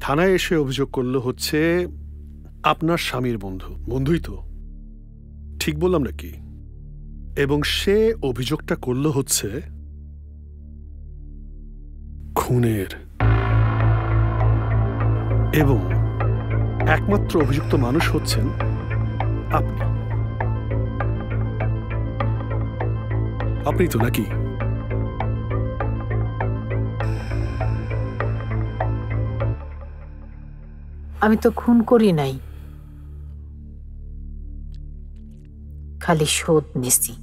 থানায় এসে অভিযোগ করলো হচ্ছে আপনার স্বামীর বন্ধু। বন্ধুই তো, ঠিক বললাম নাকি? এবং সে অভিযোগটা করলো হচ্ছে খুনের। এবং একমাত্র অভিযুক্ত মানুষ হচ্ছেন আপনি। আপনি তো নাকি? আমি তো খুন করি নাই, খালি শোধ নিছি।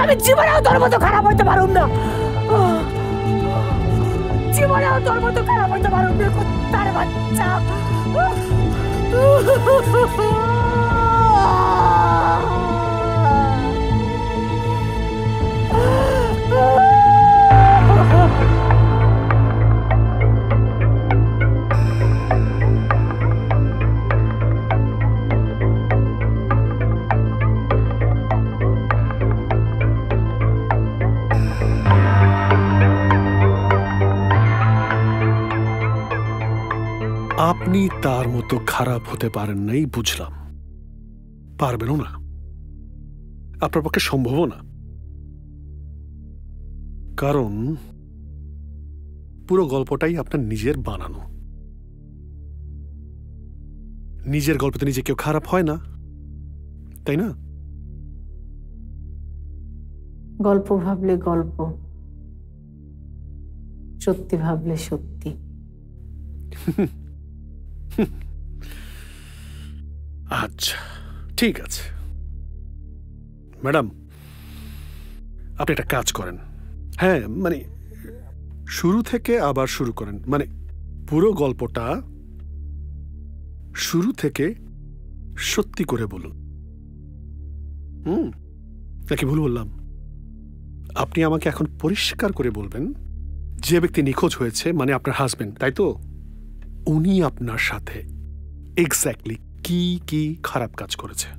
আমি জীবনেও তোর মতো খারাপ হইতে পারুম না, জীবনেও তোর মতো খারাপ হইতে পারুম না, কুত্তার বাচ্চা। আপনি তার মতো খারাপ হতে পারেন নাই, বুঝলাম। পারবেনও না, আপনার পক্ষে সম্ভবও না। কারণ পুরো গল্পটাই আপনার নিজের বানানো। নিজের গল্পতে নিজে কেউ খারাপ হয় না, তাই না? গল্প ভাবলে গল্প, সত্যি ভাবলে সত্যি। আচ্ছা, ঠিক আছে ম্যাডাম, আপনি একটা কাজ করেন। হ্যাঁ, মানে শুরু থেকে আবার শুরু করেন, মানে পুরো গল্পটা শুরু থেকে সত্যি করে বলুন। নাকি ভুল বললাম? আপনি আমাকে এখন পরিষ্কার করে বলবেন, যে ব্যক্তি নিখোঁজ হয়েছে মানে আপনার হাজবেন্ড, তাই তো? উনি আপনার সাথে এক্স্যাক্টলি কি কি খারাপ কাজ করেছে?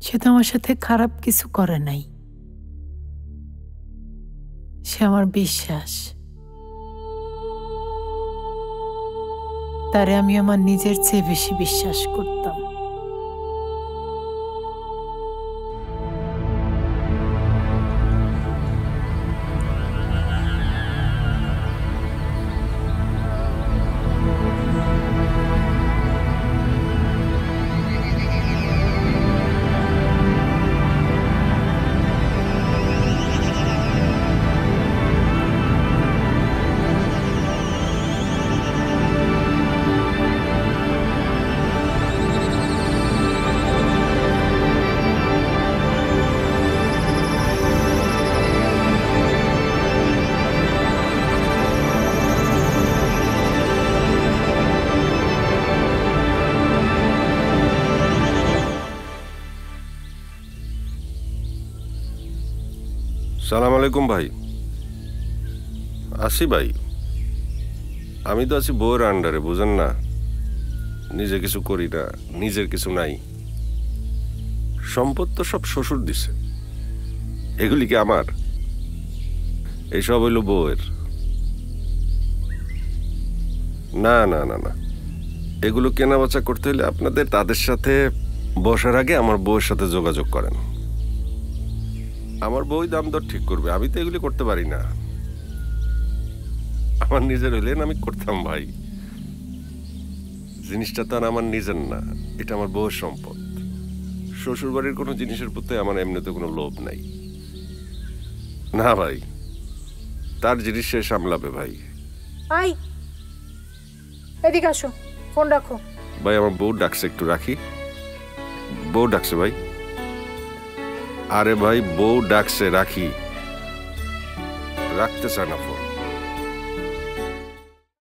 সে তো আমার সাথে খারাপ কিছু করে নাই, সে আমার বিশ্বাস। তারে আমি আমার নিজের চেয়ে বেশি বিশ্বাস করতাম। সালাম আলাইকুম ভাই। আসি ভাই, আমি তো আছি বউয়ের আন্ডারে, বুঝেন না? নিজে কিছু করি না, নিজের কিছু নাই। সম্পদ তো সব শ্বশুর দিছে, এগুলি কি আমার? এইসব হইল বউয়ের। না না না না, এগুলো কেনা বেচা করতে হলে আপনাদের তাদের সাথে বসার আগে আমার বউয়ের সাথে যোগাযোগ করেন। আমার বউই দাম দর ঠিক করবে, আমি তো এগুলি করতে পারি না। আমার নিজের হইলেন আমি করতাম ভাই। জিনিসটা তো আর আমার নিজের না, এটা আমার বউয়ের সম্পদ। শ্বশুর বাড়ির কোনো জিনিসের প্রতি আমার এমনিতে কোনো লোভ নাই। না ভাই, তার জিনিস সে সামলাবে ভাই। আই এদিকে আসো, ফোন রাখো। ভাই আমার বউ ডাকছে, একটু রাখি। বউ ডাকছে ভাই। আরে ভাই বউ ডাকছে, রাখি। রাখতে চায় না ফোন।